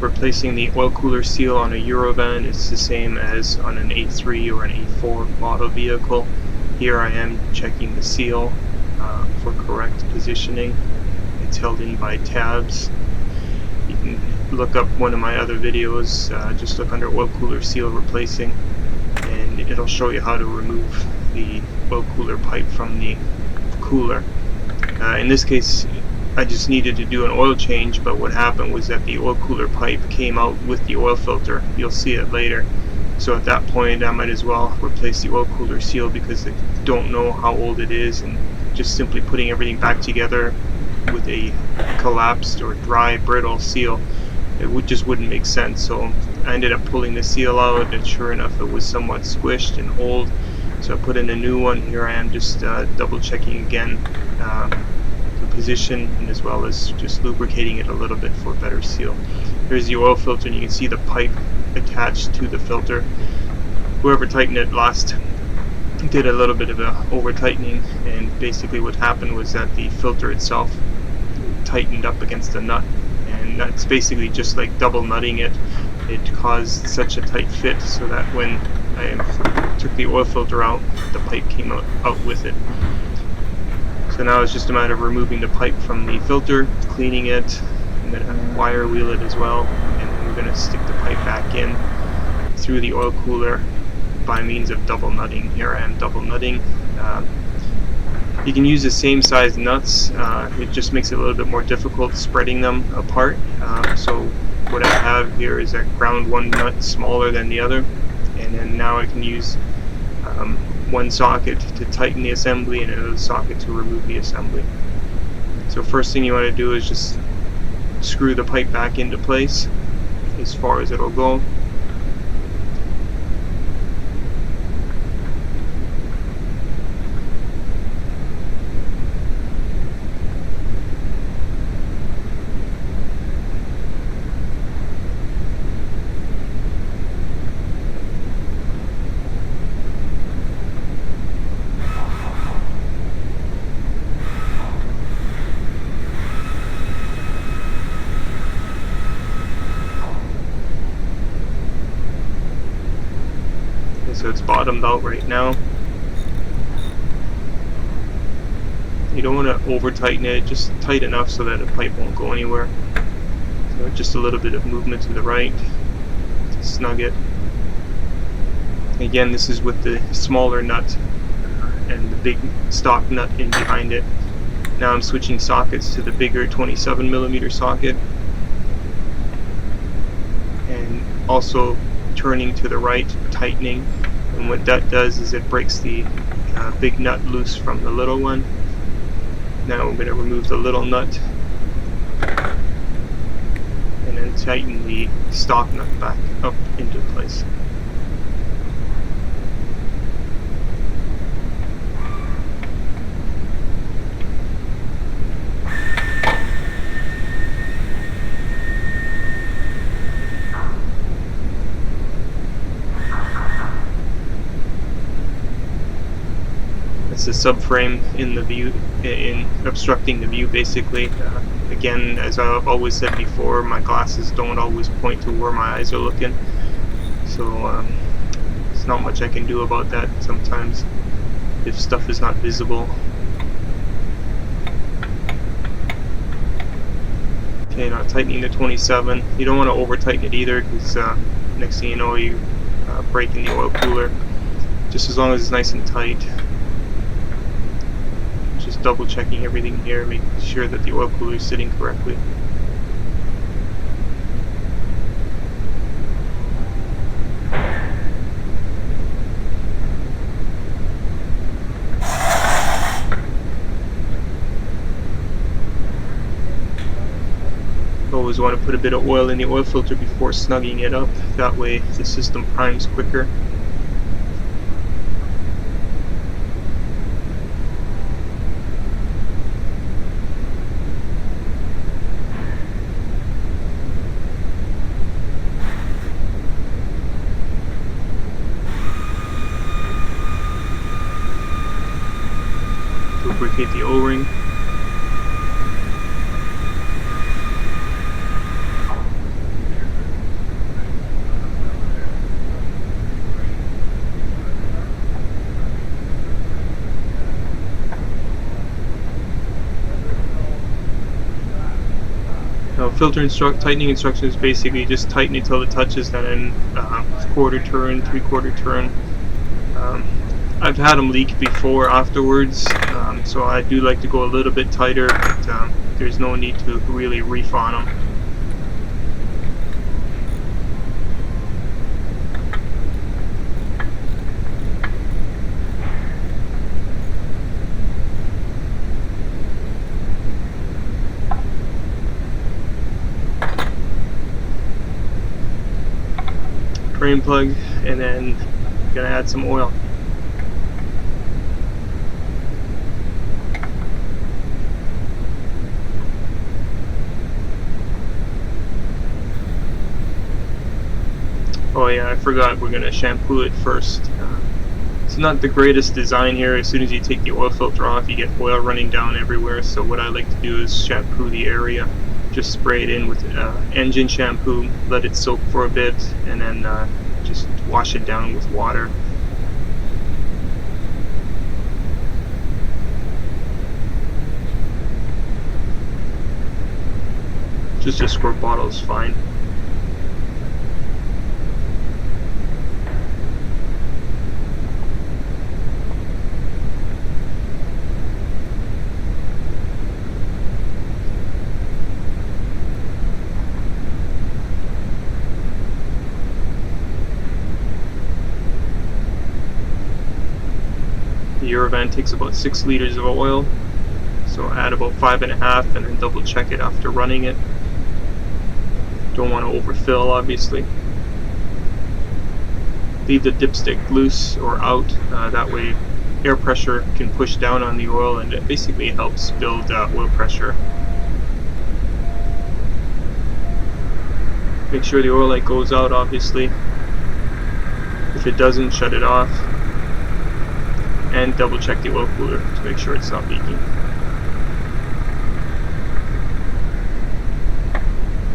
replacing the oil cooler seal on a Eurovan is the same as on an A3 or an A4 model vehicle. Here I am checking the seal for correct positioning. It's held in by tabs. You can look up one of my other videos, just look under oil cooler seal replacing, and it'll show you how to remove the oil cooler pipe from the cooler. In this case, I just needed to do an oil change, but what happened was that the oil cooler pipe came out with the oil filter. You'll see it later. So at that point I might as well replace the oil cooler seal, because I don't know how old it is, and just simply putting everything back together with a collapsed or dry brittle seal, it just wouldn't make sense. So I ended up pulling the seal out, and sure enough it was somewhat squished and old, so I put in a new one. Here I am just double checking again the position, and as well as just lubricating it a little bit for a better seal. There's the oil filter, and you can see the pipe attached to the filter. Whoever tightened it last did a little bit of a over tightening, and basically what happened was that the filter itself tightened up against the nut, and that's basically just like double nutting it. It caused such a tight fit so that when I took the oil filter out, the pipe came out with it. So now it's just a matter of removing the pipe from the filter, cleaning it. I'm going to wire wheel it as well, and then we're going to stick the pipe back in through the oil cooler by means of double nutting. Here I am double nutting. You can use the same size nuts, it just makes it a little bit more difficult spreading them apart. So what I have here is I ground one nut smaller than the other, and then now I can use one socket to tighten the assembly and another socket to remove the assembly. So first thing you want to do is just screw the pipe back into place as far as it'll go. So it's bottomed out right now. You don't want to over tighten it, just tight enough so that the pipe won't go anywhere. So just a little bit of movement to the right to snug it. Again, this is with the smaller nut and the big stock nut in behind it. Now I'm switching sockets to the bigger 27mm socket, and also turning to the right, tightening. And what that does is it breaks the big nut loose from the little one. Now I'm going to remove the little nut and then tighten the stock nut back up into place. It's the subframe in the view, in obstructing the view basically. Again, as I've always said before, my glasses don't always point to where my eyes are looking, so there's not much I can do about that sometimes if stuff is not visible. Okay, now tightening the 27. You don't want to over tighten it either, because next thing you know you're breaking the oil cooler. Just as long as it's nice and tight. Just double checking everything here, making sure that the oil cooler is sitting correctly. Always want to put a bit of oil in the oil filter before snugging it up, that way the system primes quicker. Lubricate the O-ring. Now, tightening instructions basically just tighten it till it touches, then quarter turn, three-quarter turn. Um, I've had them leak before afterwards, so I do like to go a little bit tighter, but there's no need to really reef on them. Drain plug, and then gonna add some oil. Oh yeah, I forgot, we're gonna shampoo it first. It's not the greatest design here. As soon as you take the oil filter off, you get oil running down everywhere. So what I like to do is shampoo the area. Just spray it in with engine shampoo, let it soak for a bit, and then just wash it down with water. Just a squirt bottle is fine. The Eurovan takes about 6 liters of oil, so add about 5.5 and then double check it after running it. Don't want to overfill, obviously. Leave the dipstick loose or out, that way air pressure can push down on the oil, and it basically helps build oil pressure. Make sure the oil light goes out, obviously. If it doesn't, shut it off. And double check the oil cooler to make sure it's not leaking.